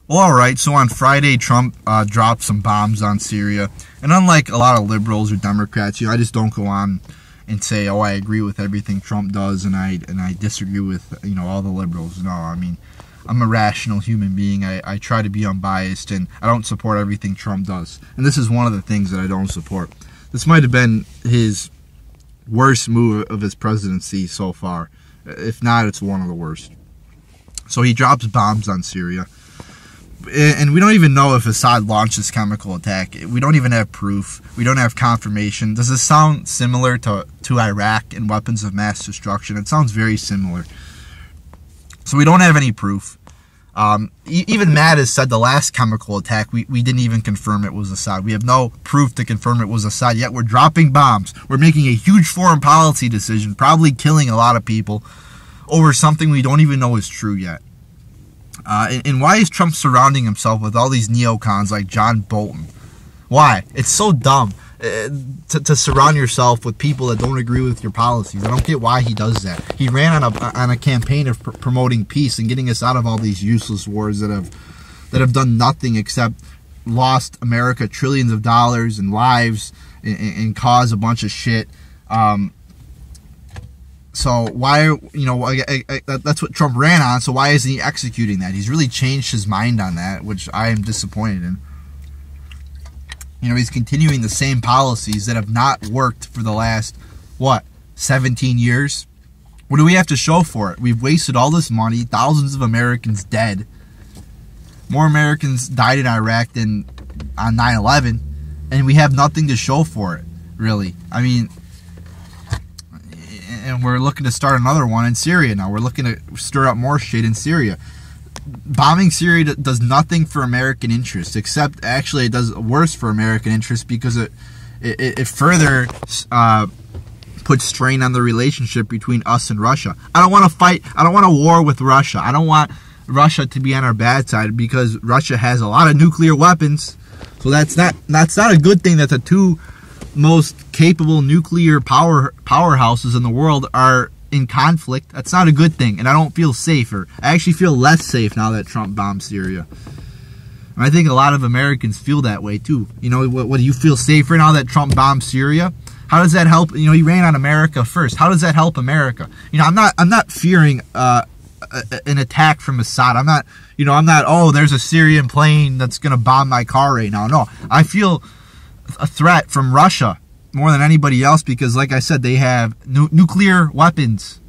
Well, all right. So on Friday, Trump dropped some bombs on Syria, and unlike a lot of liberals or Democrats, I just don't go on and say, "Oh, I agree with everything Trump does," and I disagree with all the liberals. No, I mean, I'm a rational human being. I try to be unbiased, and I don't support everything Trump does. And this is one of the things that I don't support. This might have been his worst move of his presidency so far. If not, it's one of the worst. So he drops bombs on Syria. And we don't even know if Assad launched this chemical attack. We don't even have proof. We don't have confirmation. Does this sound similar to Iraq and weapons of mass destruction? It sounds very similar. So we don't have any proof. Even Matt has said the last chemical attack, we didn't even confirm it was Assad. We have no proof to confirm it was Assad, yet we're dropping bombs. We're making a huge foreign policy decision, probably killing a lot of people, over something we don't even know is true yet. And why is Trump surrounding himself with all these neocons like John Bolton? Why? It's so dumb to surround yourself with people that don't agree with your policies. I don't get why he does that. He ran on a campaign of promoting peace and getting us out of all these useless wars that have done nothing except lost America trillions of dollars and lives and caused a bunch of shit. So why, that's what Trump ran on, so why isn't he executing that? He's really changed his mind on that, which I am disappointed in. He's continuing the same policies that have not worked for the last, 17 years? What do we have to show for it? We've wasted all this money, thousands of Americans dead. More Americans died in Iraq than on 9/11, and we have nothing to show for it, really. I mean, and we're looking to start another one in Syria now. We're looking to stir up more shit in Syria. Bombing Syria does nothing for American interests, except actually it does worse for American interests because it further puts strain on the relationship between us and Russia. I don't want to fight. I don't want a war with Russia. I don't want Russia to be on our bad side because Russia has a lot of nuclear weapons. So that's not a good thing that the two most capable nuclear powerhouses in the world are in conflict. That's not a good thing, and I don't feel safer. I actually feel less safe now that Trump bombed Syria. And I think a lot of Americans feel that way too. What do you feel safer now that Trump bombed Syria? How does that help? He ran on America first. How does that help America? I'm not fearing an attack from Assad. I'm not, oh, there's a Syrian plane that's going to bomb my car right now. No, I feel a threat from Russia more than anybody else because, like I said, they have nuclear weapons.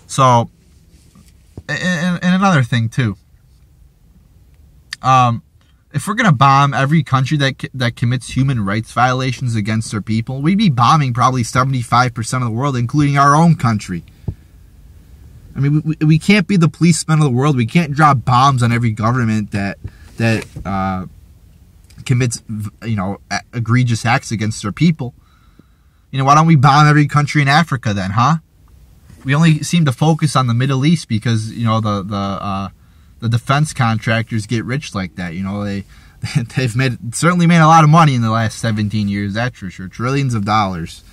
So, and another thing too, if we're gonna bomb every country that commits human rights violations against their people, we'd be bombing probably 75% of the world, including our own country. I mean, we can't be the policemen of the world. We can't drop bombs on every government that commits, egregious acts against their people. Why don't we bomb every country in Africa then, huh? We only seem to focus on the Middle East because, the defense contractors get rich like that. They've certainly made a lot of money in the last 17 years, that's for sure. Trillions of dollars.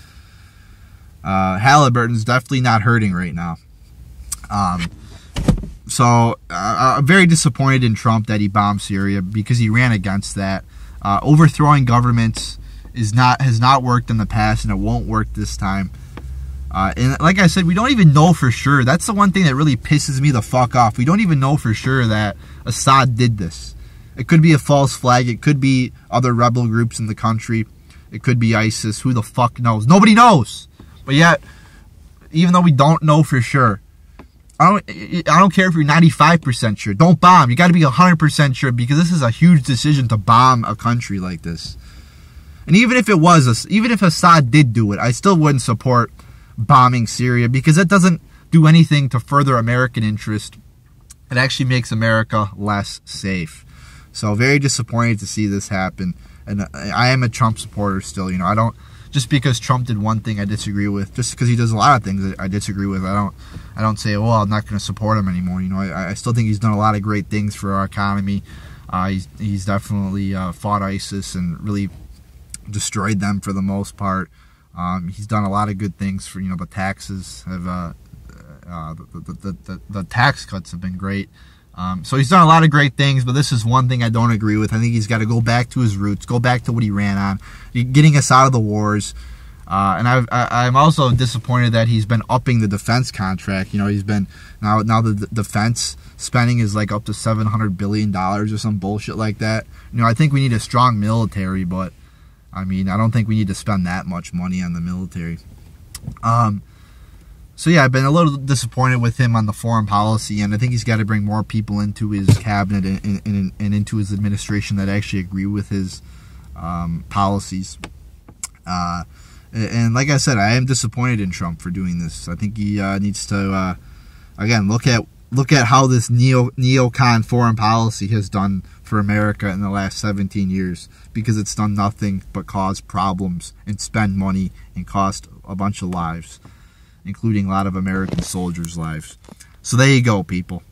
Halliburton's definitely not hurting right now. So I'm very disappointed in Trump that he bombed Syria because he ran against that. Overthrowing governments has not worked in the past, and it won't work this time. And like I said, we don't even know for sure. That's the one thing that really pisses me the fuck off. We don't even know for sure that Assad did this. It could be a false flag. It could be other rebel groups in the country. It could be ISIS. Who the fuck knows? Nobody knows. But yet, even though we don't know for sure, I don't care if you're 95% sure. Don't bomb. You got to be 100% sure because this is a huge decision to bomb a country like this. And even if Assad did do it, I still wouldn't support bombing Syria because it doesn't do anything to further American interest. It actually makes America less safe. So very disappointed to see this happen. And I am a Trump supporter still. I don't, just because Trump did one thing I disagree with, just because he does a lot of things I disagree with, I don't say, well, I'm not going to support him anymore. I still think he's done a lot of great things for our economy. He's definitely fought ISIS and really destroyed them for the most part. He's done a lot of good things for, the taxes have, the tax cuts have been great. So he's done a lot of great things, but this is one thing I don't agree with. I think he's got to go back to his roots, go back to what he ran on, getting us out of the wars. And I'm also disappointed that he's been upping the defense contract. He's been now the defense spending is like up to $700 billion or some bullshit like that. I think we need a strong military, but I don't think we need to spend that much money on the military. So yeah, I've been a little disappointed with him on the foreign policy, and I think he's got to bring more people into his cabinet and into his administration that actually agree with his policies. And like I said, I am disappointed in Trump for doing this. I think he needs to again look at how this neocon foreign policy has done for America in the last 17 years, because it's done nothing but cause problems and spend money and cost a bunch of lives, including a lot of American soldiers' lives. So there you go, people.